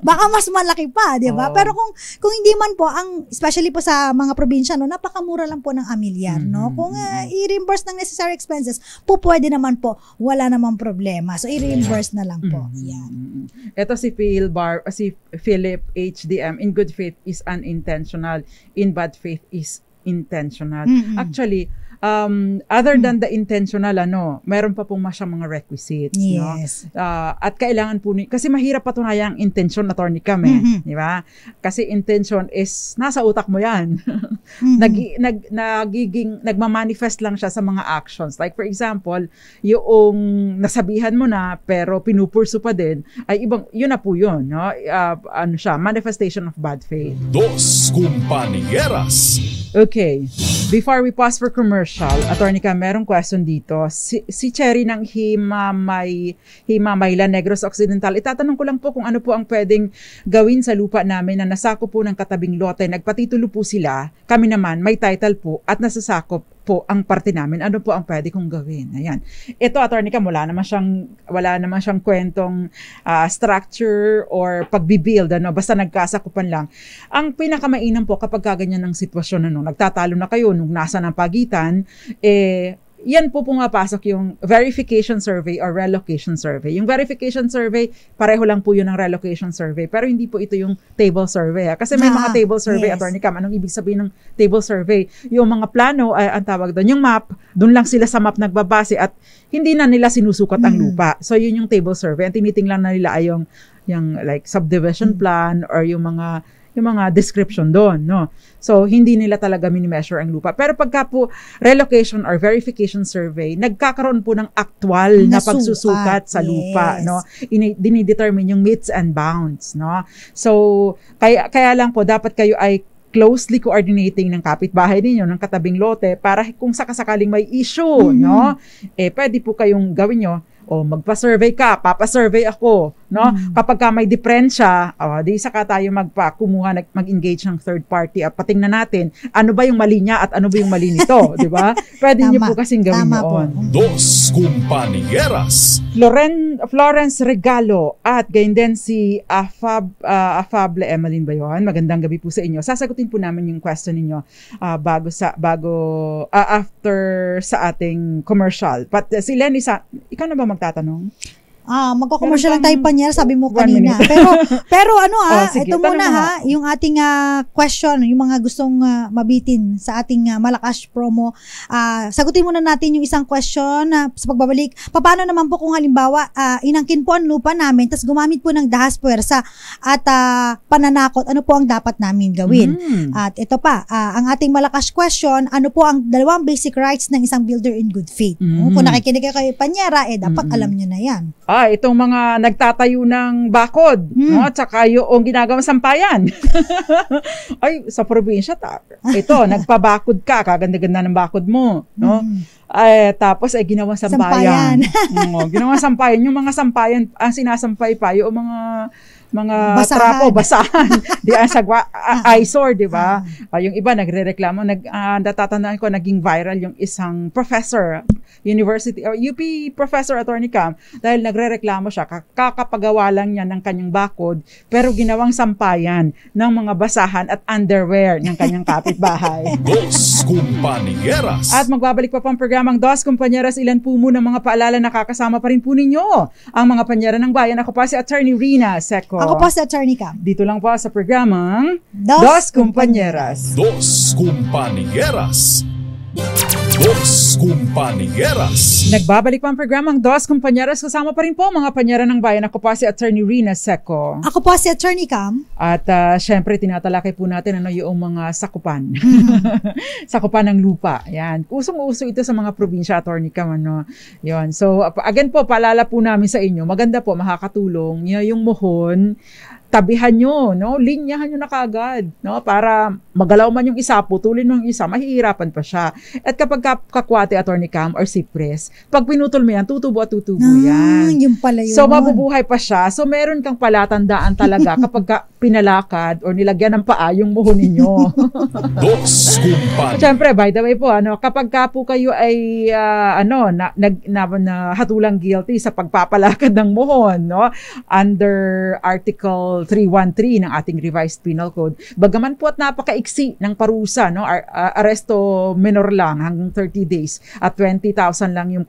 baka mas malaki pa, di ba? Pero kung hindi man po, especially po sa mga probinsya, no, napakamura lang po ng amilyar, no? Kung i-reimburse ng necessary expenses, pwede naman po, wala namang problema. So, i-reimburse na lang po. Yan. Ito si Philip HDM, in good faith is unintentional, in bad faith is intentional. Actually, other than the intentional, meron pa pong mga requisites. Yes. No? At kailangan po, kasi mahirap patunayan ang intention, Attorney Cam, di ba? Kasi intention is, nasa utak mo yan. Nagmamanifest lang siya sa mga actions. Like for example, yung nasabihan mo na, pero pinupursu pa din, ay ibang, yun na po yun. No? Manifestation of bad faith. Dos Compañeras. Okay. Before we pause for commercial, Attorney Cam, merong question dito. Si Cherry ng Himamayla, Negros Occidental. Itatanong ko lang po kung ano po ang pwedeng gawin sa lupa namin na nasakop po ng katabing lote. Nagpatitulo po sila. Kami naman, may title po at nasasakop po ang parte namin. Ano po ang pwede kong gawin? Ayan. Ito, Attorney Cam, wala naman siyang kwentong structure or pagbibuild, basta nagkasakupan lang. Ang pinakamainam po kapag kaganyan ng sitwasyon, nagtatalo na kayo, nung nasa ng pagitan, yan po pumapasok yung verification survey or relocation survey. Yung verification survey, pareho lang po yun ng relocation survey. Pero hindi po ito yung table survey. Kasi may mga table survey, Attorney Cam. Anong ibig sabihin ng table survey? Yung mga plano, ang tawag doon, yung map, doon lang sila sa map nagbabase at hindi na nila sinusukat ang lupa. So yun yung table survey. Ang tinitingnan na nila ay yung like subdivision plan or yung mga description doon, no? So, hindi nila talaga mini-measure ang lupa. Pero pagka po relocation or verification survey, nagkakaroon po ng actual na pagsusukat sa lupa, no? Dinidetermine yung meets and bounds, no? So, kaya lang po, dapat kayo ay closely coordinating ng kapitbahay ninyo, ng katabing lote, para kung sakasakaling may issue, no? Pwede po kayong gawin nyo, magpa-survey ka, papasurvey ako, no? Kapag ka may diferensya, di saka tayo mag-engage ng third party at patingnan natin ano ba yung mali niya at ano ba yung mali nito, di ba? Pwede niyo po kasing gawin yun. Dos Compañeras. Florence Regalo at gayon din si Afable Emeline ba yun? Magandang gabi po sa inyo. Sasagutin po namin yung question ninyo after sa ating commercial. But si Lenny, ikaw na ba magtatanong? Magko-commercial lang tayo Panyera, sabi mo 1 kanina. minute. pero ano Sige, ito muna tanong mo ha, yung ating question, yung mga gustong mabitin sa ating Malakas promo. Sagutin muna natin yung isang question sa pagbabalik. Paano naman po kung halimbawa inangkin po ang lupa namin, tapos gumamit po ng dahas puwersa at pananakot, ano po ang dapat namin gawin? At ito pa, ang ating Malakas question, ano po ang 2 basic rights ng isang builder in good faith? Kung nakikinig kayo kay Panyera, dapat alam nyo na yan. Itong mga nagtatayo ng bakod, no? At saka yung ginagawang sampayan. Ay, sa probinsya, ito, nagpabakod ka, kaganda-ganda ng bakod mo, no? Tapos ay ginawang sampayan. Ginawang sampayan. Yung mga sampayan, ang sinasampay pa, yung mga trapo, basahan. Di eyesore, di ba? Yung iba nagrereklamo, natatandaan ko, naging viral yung isang professor, university, or UP professor, Attorney Cam, dahil nagrereklamo siya, kakapagawa lang niya ng kanyang bakod, pero ginawang sampayan ng mga basahan at underwear ng kanyang kapitbahay. Dos Compañeras. At magbabalik pa pang programang Dos Compañeras, ilan po muna mga paalala, nakakasama pa rin po ninyo ang mga panyera ng bayan. Ako pa si Attorney Rina Seco. Ako po si Attorney Cam. Dito lang po sa programang Dos Compañeras. Dos Compañeras. Dos Compañeras. Nagbabalik pa ang programang Dos Compañeras. Kasama pa rin po mga panyera ng bayan. Ako pa si Attorney Rina Seco. Ako po si Attorney Cam. At syempre, tinatalakay po natin yung mga sakupan. Sakupan ng lupa. Yan. Usong-uso ito sa mga probinsya, Attorney Cam. Yun. So, again po, paalala po namin sa inyo. Maganda po, makakatulong. Yung muhon, tabihan nyo, no? Linyahan nyo na kaagad, no? Para magalaw man yung isa, putulin mo yung isa, mahihirapan pa siya. At kapag kakwate, Attorney Cam, or cypress, pag pinutol mo yan, tutubo at tutubo yan. Yung pala yun. So, mabubuhay pa siya. So, meron kang palatandaan talaga kapag pinalakad or nilagyan ng paa yung muhon ninyo. Dos Compañeras. Siyempre, by the way po, kapag ka po kayo ay hatulang guilty sa pagpapalakad ng muhon, no? Under Article 313 ng ating revised penal code. Bagaman po at napakaiksi ng parusa, no? Aresto menor lang hanggang 30 days at 20,000 lang yung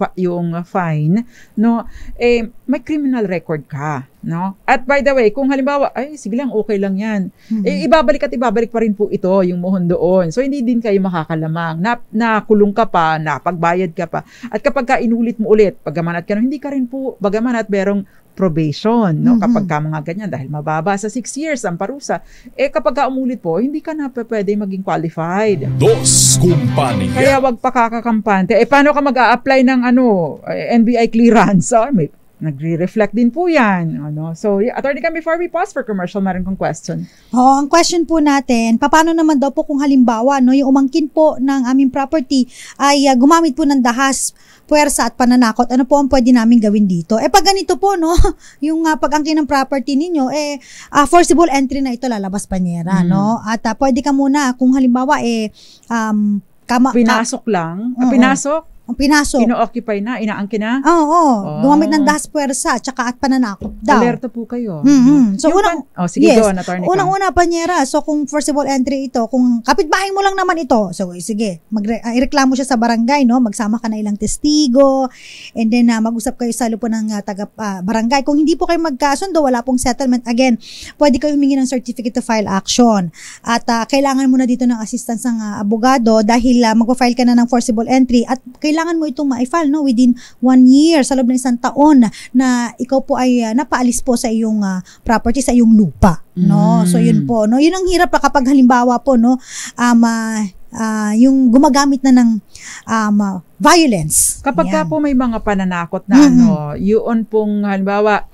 fine, no? May criminal record ka, no? At by the way, kung halimbawa, ay sige lang, okay lang 'yan. Ibabalik pa rin po ito yung muhon doon. So hindi din kayo makakalamang. Nakulong ka pa, napagbayad ka pa. At kapag ka inulit mo ulit, pagamanat ka, hindi ka rin po bagamanat merong probation, no? Kapag ka mga ganyan, dahil mababa sa 6 years ang parusa, kapag ka umulit po, hindi ka na pwede maging qualified. Dos Compañeras. Kaya wag pa kakakampante. Paano ka mag-a-apply ng NBI clearance? Nagre-reflect din po yan. So, Attorney Cam, before we pause for commercial, meron kong question. Ang question po natin, paano naman daw po kung halimbawa, no, yung umangkin po ng aming property ay gumamit po ng dahas, puwersa at pananakot, ano po ang pwede namin gawin dito? Pag ganito po, no, yung pag-angkin ng property ninyo, forcible entry na ito, lalabas Panyera, no? At pwede ka muna, kung halimbawa, pinasok lang? Pinasok? Ino-occupy na? Inaangkin na? Oo. Gumamit ng dahas puwersa at pananakot daw. Alerto po kayo. So, sige, go on, Attorney Cam. Unang-una, Panyera, so kung forcible entry ito, kung kapitbahay mo lang naman ito, so sige, ireklamo siya sa barangay, no? Magsama ka na ilang testigo, and then mag-usap kayo sa lupo ng barangay. Kung hindi po kayo magkasundo, wala pong settlement, again, pwede kayo humingi ng certificate to file action. At kailangan mo na dito ng assistance ng abogado dahil magpa-file ka na ng forcible entry at kailangan mo itong ma-file, no, within 1 year, sa loob ng 1 taon na ikaw po ay napaalis po sa iyong property, sa iyong lupa, no? So yun po, no, yun ang hirap kapag halimbawa po, no, yung gumagamit na ng violence. Kapag ka po may mga pananakot na yun pong halimbawa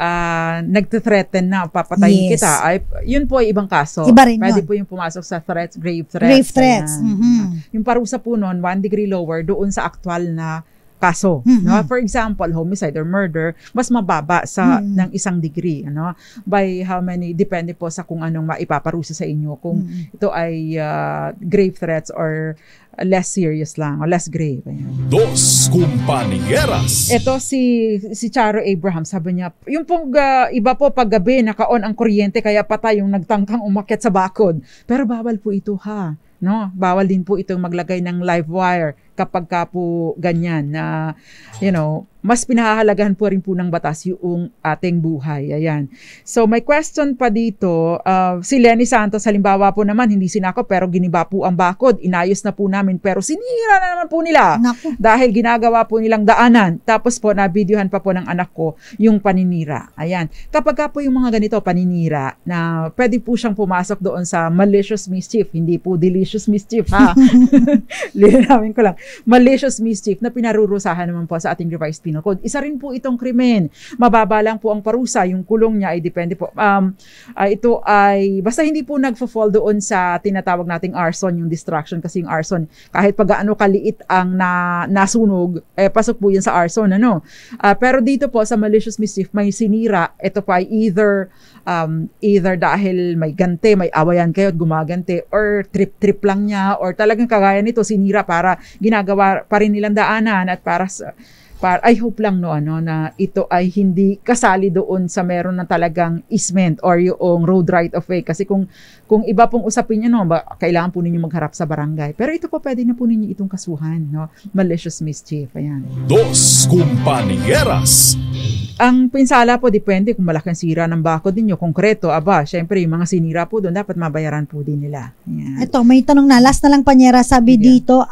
nagte-threaten na papatayin kita, yun po ay ibang kaso. Iba rin Pwede yun. po yung pumasok sa grave threats. Yung parusa po nun, 1 degree lower doon sa actual na kaso. No? For example, homicide or murder, mas mababa sa ng 1 degree. By how many, depende po sa kung anong maipaparusa sa inyo. Kung ito ay grave threats or less serious lang o less grave. Ayan. Dos Compañeras. Ito si Charo Abraham, sabi niya, yung pong iba po paggabi naka-on ang kuryente kaya patay yung nagtangkang umakyat sa bakod. Pero bawal po ito, ha. No, bawal din po itong maglagay ng live wire kapag ka po ganyan na, mas pinahahalagahan po rin po ng batas yung ating buhay. Ayan. So may question pa dito, si Lenny Santos, halimbawa po naman, hindi sinako pero giniba po ang bakod, inayos na po namin pero sinira na naman po nila. Naku. Dahil ginagawa po nilang daanan. Tapos po, nabidyohan pa po ng anak ko yung paninira. Ayan. Kapag ka po yung mga ganito, paninira, na pwede po siyang pumasok doon sa malicious mischief, hindi po delicious mischief, ha? Linawin ko lang. Malicious mischief na pinarurusahan naman po sa ating revised penal code. Isa rin po itong krimen. Mababa lang po ang parusa. Yung kulong niya ay depende po. Ito ay, basta hindi po nagfo-fall doon sa tinatawag nating arson, yung destruction. Kasi yung arson, kahit pag gaano kaliit ang nasunog, pasok po yun sa arson, pero dito po sa malicious mischief, may sinira. Ito po ay either dahil may gante, may awayan kayo at gumaganti, or trip lang niya, or talagang kagaya nito, sinira para ginagawa pa rin nilang daanan at para I hope lang na ito ay hindi kasali doon sa meron na talagang easement or yung road right of way. Kasi kung iba pong usapin niyo, kailangan po ninyo magharap sa barangay. Pero ito po pwede na po ninyo itong kasuhan, malicious mischief. Ayan. Dos Compañeras. Ang pinsala po, depende kung malaki ang sira ng bakod ninyo, konkreto, syempre yung mga sinira po doon, dapat mabayaran po din nila. Ayan. Ito, may tanong na, last na lang Panyera, sabi dito,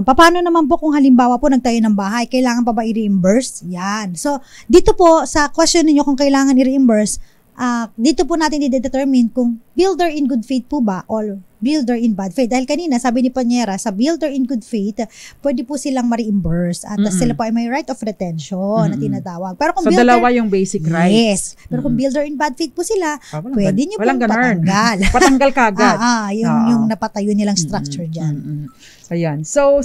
paano naman po kung halimbawa po nagtayo ng bahay, kailangan pa ba i-reimburse? Yan. So, dito po sa question niyo kung kailangan i-reimburse, dito po natin i-determine kung builder in good faith po ba or builder in bad faith. Dahil kanina, sabi ni Panyera, sa builder in good faith, pwede po silang ma-reimburse at sila po ay may right of retention na tinatawag. Pero kung so, builder, dalawa yung basic right. Yes. Pero kung builder in bad faith po sila, pwede nyo pong patanggal. Patanggal kagad. Yung napatayo nilang structure dyan. Ayan. So,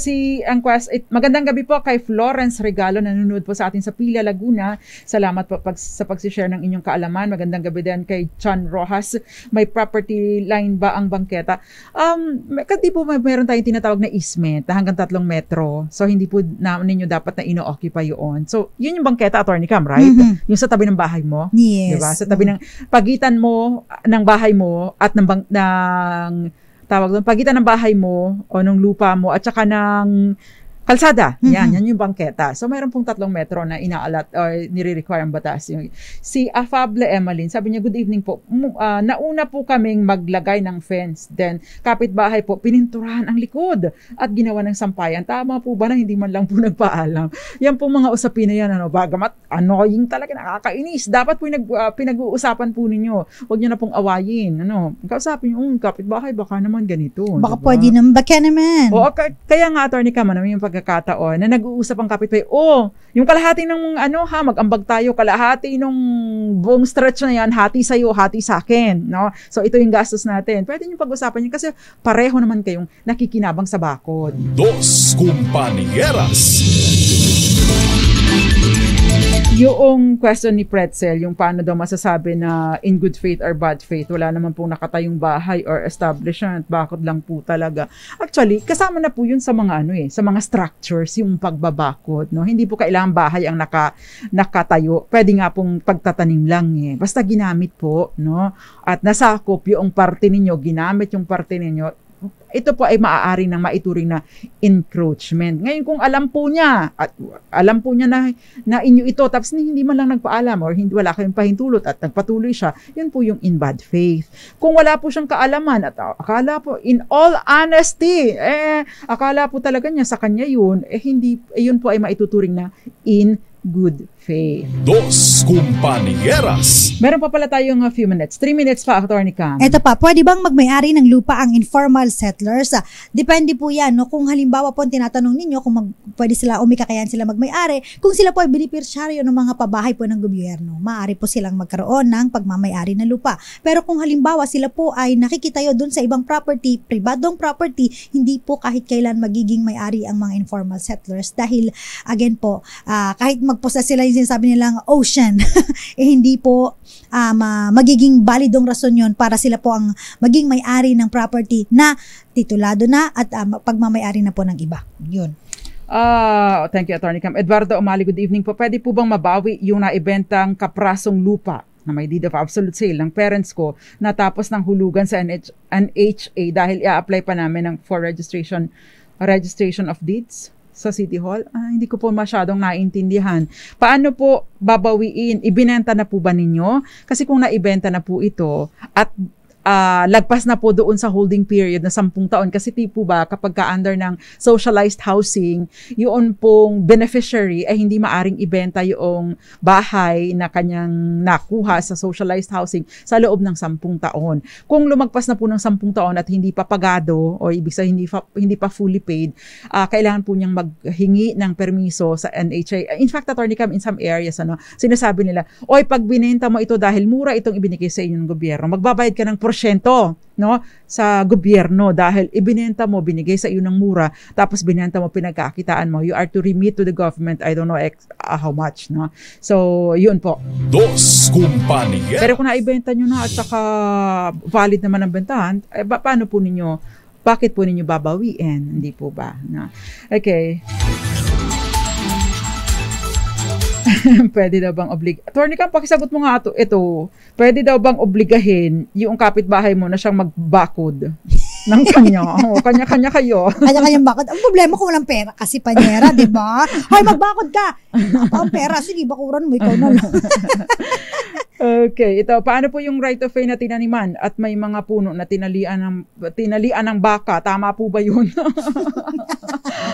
magandang gabi po kay Florence Regalo, nanonood po sa atin sa Pila, Laguna. Salamat po sa pag-share ng inyong kaalaman. Magandang gabi din kay John Rojas. May property line ba ang bangketa? Kasi po meron tayong tinatawag na easement na hanggang 3 metro. So, hindi po ninyo dapat na ino-occupy yun. So, yun yung bangketa, Attorney Cam, right? Yung sa tabi ng bahay mo. Yes. Diba? Sa tabi ng pagitan mo ng bahay mo at pagitan ng bahay mo o ng lupa mo at saka ng kalsada. Yan yung bangketa. So, mayroon pong 3 metro na inaalat or nire-require ang batas. Si Afable Emmeline, sabi niya, good evening po. Nauna po kaming maglagay ng fence. Then, kapitbahay po, pininturahan ang likod at ginawa ng sampayan. Tama po ba na hindi man lang po nagpaalam? Yan po mga usapin na yan. Bagamat annoying talaga, nakakainis. Dapat po pinag-uusapan po ninyo. Huwag niyo na pong awayin. Kausapin niyo, kapitbahay, baka naman ganito. Baka diba? Pwede naman, baka naman. O, kaya nga, Attorney Cam, yung pagkakataon na nag-uusap ang kapitbahay, yung kalahati ng mag-ambag tayo, kalahati ng buong stretch na yan, hati sa'yo, hati sa akin, So, ito yung gastos natin. Pwede nyo pag-usapan yun kasi pareho naman kayong nakikinabang sa bakod. Dos Compañeras. Yung question ni Pretzel, yung paano daw masasabi na in good faith or bad faith, wala naman pong nakatayong bahay or establishment, bakod lang po talaga. Actually, kasama na po yun sa mga sa mga structures, yung pagbabakod, Hindi po kailangan bahay ang nakatayo. Pwede nga pong pagtatanim lang Basta ginamit po, At nasakop yung parte ninyo, ginamit yung parte ninyo, ito po ay maaari ng maituring na encroachment. Ngayon kung alam po niya na inyo ito, tapos hindi man lang nagpaalam or wala kayong pahintulot at nagpatuloy siya, yun po yung in bad faith. Kung wala po siyang kaalaman at akala po, in all honesty, akala po talaga niya sa kanya yun, yun po ay maituturing na in good faith. Dos Compañeras. Meron pa pala tayong few minutes. 3 minutes pa, Attorney Cam. Ito pa, pwede bang magmay-ari ng lupa ang informal settlers? Depende po yan. Kung halimbawa po tinatanong ninyo kung pwede sila o may kakayahan sila magmay-ari, kung sila po ay beneficiaryo ng mga pabahay po ng gobyerno, maaari po silang magkaroon ng pagmamay-ari ng lupa. Pero kung halimbawa sila po ay nakikitayo doon sa ibang property, pribadong property, hindi po kahit kailan magiging may-ari ang mga informal settlers dahil again po, kahit magpossess sila yung sinasabi nilang ocean, hindi po magiging validong rason yun para sila po ang maging may-ari ng property na titulado na at pagmamay-ari na po ng iba. Yun. Thank you, Attorney Cam. Eduardo Umali, good evening po. Pwede po bang mabawi yung naibentang kaprasong lupa na may deed of absolute sale ng parents ko natapos ng hulugan sa NHA dahil i-apply pa namin for registration registration of deeds sa City Hall? Hindi ko po masyadong naintindihan. Paano po babawiin? Ibinenta na po ba ninyo? Kasi kung naibenta na po ito at lagpas na po doon sa holding period na 10 taon kasi tipo ba kapag ka-under ng socialized housing, yun pong beneficiary ay hindi maaring ibenta yung bahay na kanyang nakuha sa socialized housing sa loob ng 10 taon. Kung lumagpas na po ng 10 taon at hindi pa pagado o ibig sabihin hindi pa fully paid, kailangan po niyang maghingi ng permiso sa NHA. In fact, Attorney Cam, in some areas, sinasabi nila, oy, pag binenta mo ito dahil mura itong ibinigay sa inyo ng gobyerno, magbabayad ka ng no, sa gobyerno dahil ibinenta mo, binigay sa iyo ng mura, tapos binenta mo, pinagkakitaan mo. You are to remit to the government, I don't know how much, no? So, yun po. Dos Kumpanya. Pero kung naibenta nyo na at saka valid naman ang bentahan, paano po ninyo, bakit po ninyo babawiin? Hindi po ba? No? Okay. Pwede daw bang Attorney Cam, pakisagot mo nga ito. Pwede daw bang obligahin yung kapitbahay mo na siyang magbakod ng kanya? Kanya-kanya kayo. Kanya-kanyang bakod. Ang problema kung walang pera kasi panyera, di ba? Hoy, magbakod ka! Ang pera, sige, bakuran mo, ikaw na lang. Okay, ito, paano po yung right of way na tinaniman at may mga puno na tinalian ng baka? Tama po ba yun?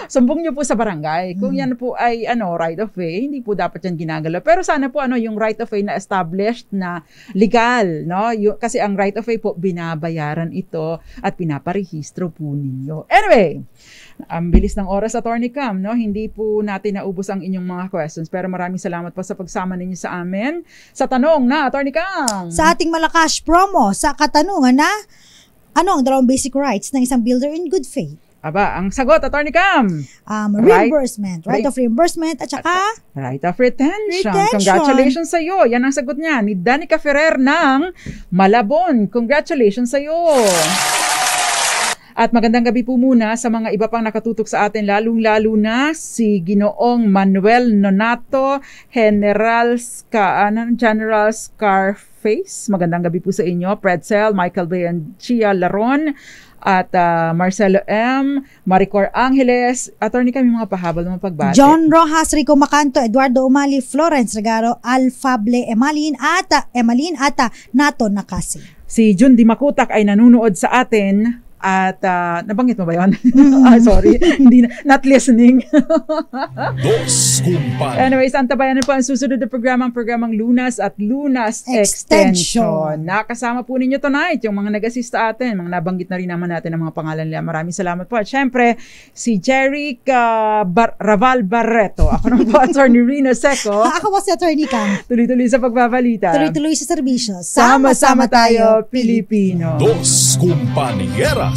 Sumbong nyo po sa barangay. Kung yan po ay right of way, hindi po dapat yan ginagalaw. Pero sana po yung right of way na established na legal, no? Kasi ang right of way po, binabayaran ito at pinaparehistro po ninyo. Anyway, ang bilis ng oras, Attorney Cam, no? Hindi po natin naubos ang inyong mga questions. Pero maraming salamat po sa pagsama ninyo sa amin. Sa tanong na, Attorney Cam. Sa ating Malakas promo, sa katanungan na, ano ang 2 basic rights ng isang builder in good faith? Aba, ang sagot, Attorney Cam. Reimbursement. Right of reimbursement at saka right of retention. Congratulations sa iyo. Yan ang sagot niya ni Danica Ferrer ng Malabon. Congratulations sa iyo. At magandang gabi po muna sa mga iba pang nakatutok sa atin, lalong-lalo na si Ginoong Manuel Nonato, General Scarface. Magandang gabi po sa inyo. Pretzel, Michael Bay and Chia Laron, at Marcelo M, Maricor Angeles. Attorney kami mga pahabol ng pagbati. John Rojas, Rico Macanto, Eduardo Umali, Florence Regaro, Alfable Emalin at Nato Nakasi. Si Jun Di Makutak ay nanunood sa atin. At nabanggit mo ba yun? Sorry, hindi not listening. Dos Kumpanya. Anyways, antabayanan po ang susunod na programang Lunas at Lunas Extension. Nakasama po ninyo tonight yung mga nag-assist sa atin, mga nabanggit na rin naman natin ang mga pangalan nila. Maraming salamat po. At syempre, si Jerry Raval Barreto. Ako naman po, Attorney Rina Seco. Ako po si Attorney Cam. Tuloy-tuloy sa pagbabalita. Tuloy-tuloy sa serbisyo. Sama-sama tayo, Pilipino. Dos Kumpanyas.